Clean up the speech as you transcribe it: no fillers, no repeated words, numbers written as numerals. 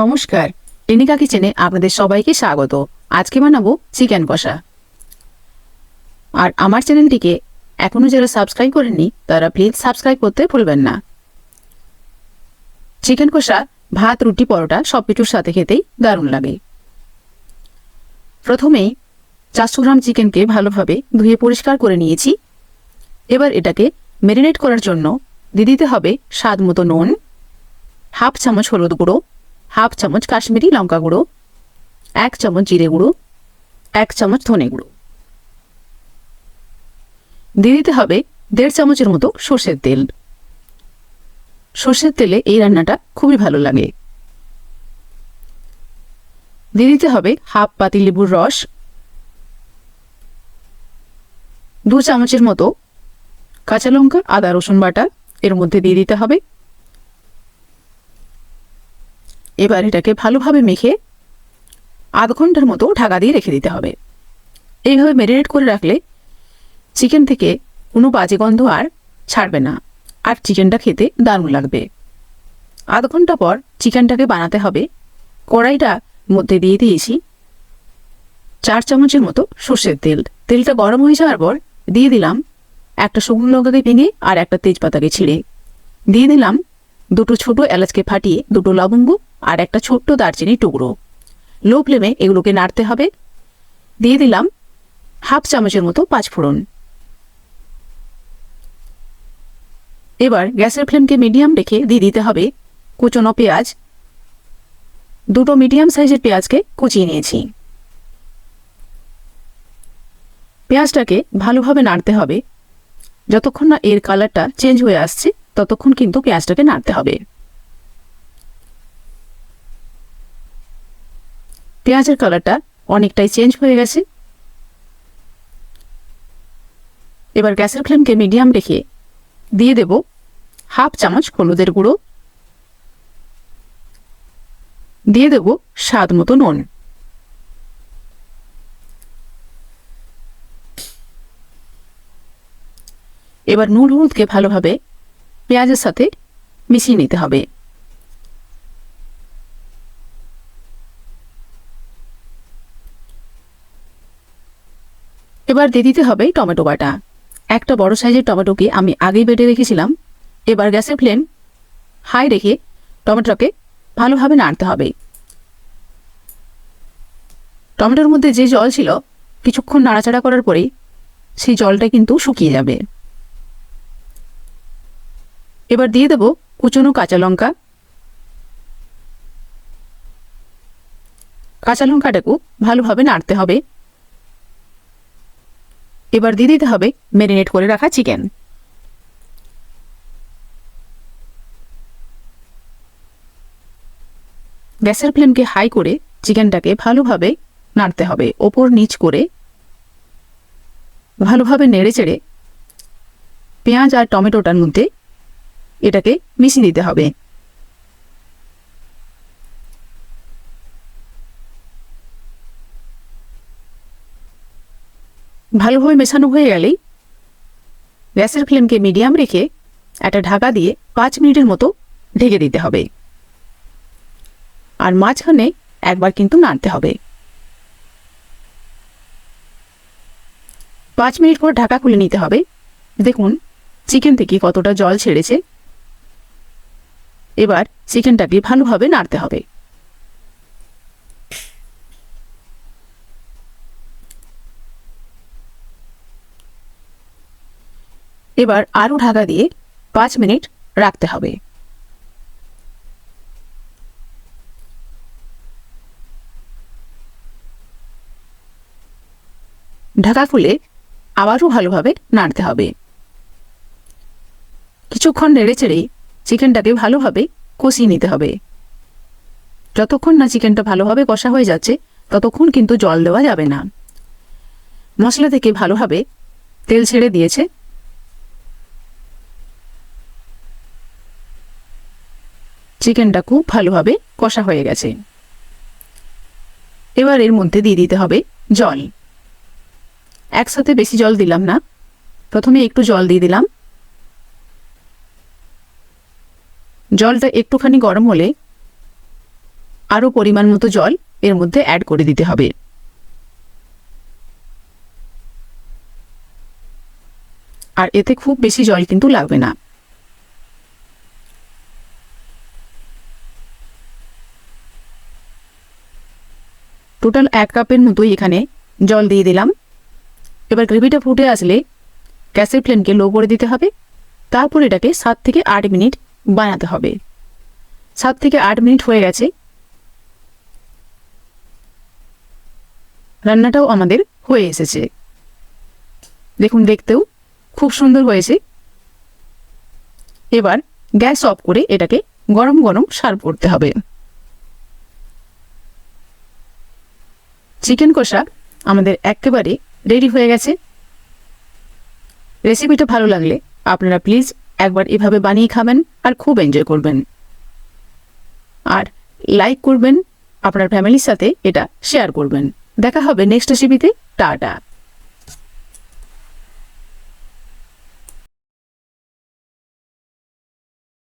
নমস্কার, টেনিকা কিচেনে আপনাদের সবাইকে স্বাগত। আজকে বানাবো চিকেন কষা। আর আমার চ্যানেলটিকে এখনো যারা সাবস্ক্রাইব করেননি তারা প্লিজ সাবস্ক্রাইব করতে ভুলবেন না। চিকেন কষা ভাত, রুটি, পরোটা সবকিছুর সাথে খেতেই দারুণ লাগে। প্রথমেই 400 গ্রাম চিকেনকে ভালোভাবে ধুয়ে পরিষ্কার করে নিয়েছি। এবার এটাকে ম্যারিনেট করার জন্য দিয়ে দিতে হবে স্বাদ মতো নুন, হাফ চামচ হলুদ গুঁড়ো, হাফ চামচ কাশ্মীরি লঙ্কা গুঁড়ো, 1 চামচ জিরে গুঁড়ো, 1 চামচ ধনে গুঁড়ো। দিয়ে দিতে হবে 1.5 চামচের মতো সর্ষের তেল। সর্ষের তেলে এই রান্নাটা খুবই ভালো লাগে। দিয়ে দিতে হবে হাফ পাতি লেবুর রস, 2 চামচের মতো কাঁচা লঙ্কা, আদা রসুন বাটা এর মধ্যে দিয়ে দিতে হবে। এবার এটাকে ভালোভাবে মেখে আধ ঘন্টার মতো ঢাকা দিয়ে রেখে দিতে হবে। এইভাবে ম্যারিনেট করে রাখলে চিকেন থেকে কোনো বাজে গন্ধ আর ছাড়বে না, আর চিকেনটা খেতে দারুণ লাগবে। আধ ঘন্টা পর চিকেনটাকে বানাতে হবে। কড়াইটা মধ্যে দিয়ে দিয়েছি 4 চামচের মতো সর্ষের তেল। তেলটা গরম হয়ে যাওয়ার পর দিয়ে দিলাম একটা শুকনো লঙ্কাকে ভেঙে আর একটা তেজপাতাকে ছিঁড়ে, দিয়ে দিলাম 2টো ছোট এলাচকে ফাটিয়ে, 2টো লবঙ্গ আর একটা ছোট্ট দারচিনি টুকরো। লো ফ্লেমে এগুলোকে নাড়তে হবে। দিয়ে দিলাম হাফ চামচের মতো পাঁচফোড়ন। এবার গ্যাসের ফ্লেমকে মিডিয়াম রেখে দিয়ে দিতে হবে কুচনো পেঁয়াজ। 2টো মিডিয়াম সাইজের পেঁয়াজকে কুচিয়ে নিয়েছি। পেঁয়াজটাকে ভালোভাবে নাড়তে হবে। যতক্ষণ না এর কালারটা চেঞ্জ হয়ে আসছে ততক্ষণ কিন্তু পেঁয়াজটাকে নাড়তে হবে। পেঁয়াজের কালারটা অনেকটাই চেঞ্জ হয়ে গেছে। এবার গ্যাসের ফ্লেমকে মিডিয়াম রেখে দিয়ে দেব হাফ চামচ হলুদের গুঁড়ো, দিয়ে দেব স্বাদ মতো নুন। এবার নুন হলুদকে ভালোভাবে পেঁয়াজের সাথে মিশিয়ে নিতে হবে। এবার দিয়ে দিতে হবে টমেটো বাটা। একটা বড় সাইজের টমেটোকে আমি আগেই বেটে রেখেছিলাম। এবার গ্যাসের ফ্লেম হাই রেখে টমেটোকে ভালোভাবে নাড়তে হবে। টমেটোর মধ্যে যে জল ছিল কিছুক্ষণ নাড়াচাড়া করার পরেই সেই জলটা কিন্তু শুকিয়ে যাবে। এবার দিয়ে দেব কুচনো কাঁচা লঙ্কা। কাঁচা লঙ্কাটাকেও ভালোভাবে নাড়তে হবে। এবার দিয়ে দিতে হবে ম্যারিনেট করে রাখা চিকেন। গ্যাসের ফ্লেমকে হাই করে চিকেনটাকে ভালোভাবে নাড়তে হবে। ওপর নিচ করে ভালোভাবে নেড়ে চেড়ে পেঁয়াজ আর টমেটোটার মধ্যে এটাকে মিশিয়ে দিতে হবে। ভালোভাবে মেশানো হয়ে গেলেই গ্যাসের ফ্লেমকে মিডিয়াম রেখে একটা ঢাকা দিয়ে 5 মিনিটের মতো ঢেকে দিতে হবে। আর মাঝখানে একবার কিন্তু নাড়তে হবে। 5 মিনিট পর ঢাকা খুলে নিতে হবে। দেখুন চিকেন থেকে কতটা জল ছেড়েছে। এবার চিকেনটাকে ভালোভাবে নাড়তে হবে। এবার আরও ঢাকা দিয়ে 5 মিনিট রাখতে হবে। ঢাকা খুলে আবারও ভালোভাবে নাড়তে হবে। কিছুক্ষণ নেড়ে চেড়ে চিকেনটাকে ভালোভাবে কষিয়ে নিতে হবে। যতক্ষণ না চিকেনটা ভালোভাবে কষা হয়ে যাচ্ছে ততক্ষণ কিন্তু জল দেওয়া যাবে না। মশলা থেকে ভালোভাবে তেল ছেড়ে দিয়েছে। চিকেনটা খুব ভালোভাবে কষা হয়ে গেছে। এবার এর মধ্যে দিয়ে দিতে হবে জল। একসাথে বেশি জল দিলাম না, প্রথমে একটু জল দিয়ে দিলাম। জলটা একটুখানি গরম হলে আরও পরিমাণ মতো জল এর মধ্যে অ্যাড করে দিতে হবে। আর এতে খুব বেশি জল কিন্তু লাগবে না। টোটাল 1 কাপের মতোই এখানে জল দিয়ে দিলাম। এবার গ্রেভিটা ফুটে আসলে গ্যাসের ফ্লেমকে লো করে দিতে হবে। তারপর এটাকে 7 থেকে 8 মিনিট বানাতে হবে। 7 থেকে 8 মিনিট হয়ে গেছে। রান্নাটাও আমাদের হয়ে এসেছে। দেখুন, দেখতেও খুব সুন্দর হয়েছে। এবার গ্যাস অফ করে এটাকে গরম গরম সার্ভ করতে হবে। চিকেন কষা আমাদের একেবারে রেডি হয়ে গেছে। রেসিপিটা ভালো লাগলে আপনারা প্লিজ একবার এভাবে বানিয়ে খাবেন আর খুব এনজয় করবেন। আর লাইক করবেন, আপনার ফ্যামিলির সাথে এটা শেয়ার করবেন। দেখা হবে নেক্সট রেসিপিতে। টাটা।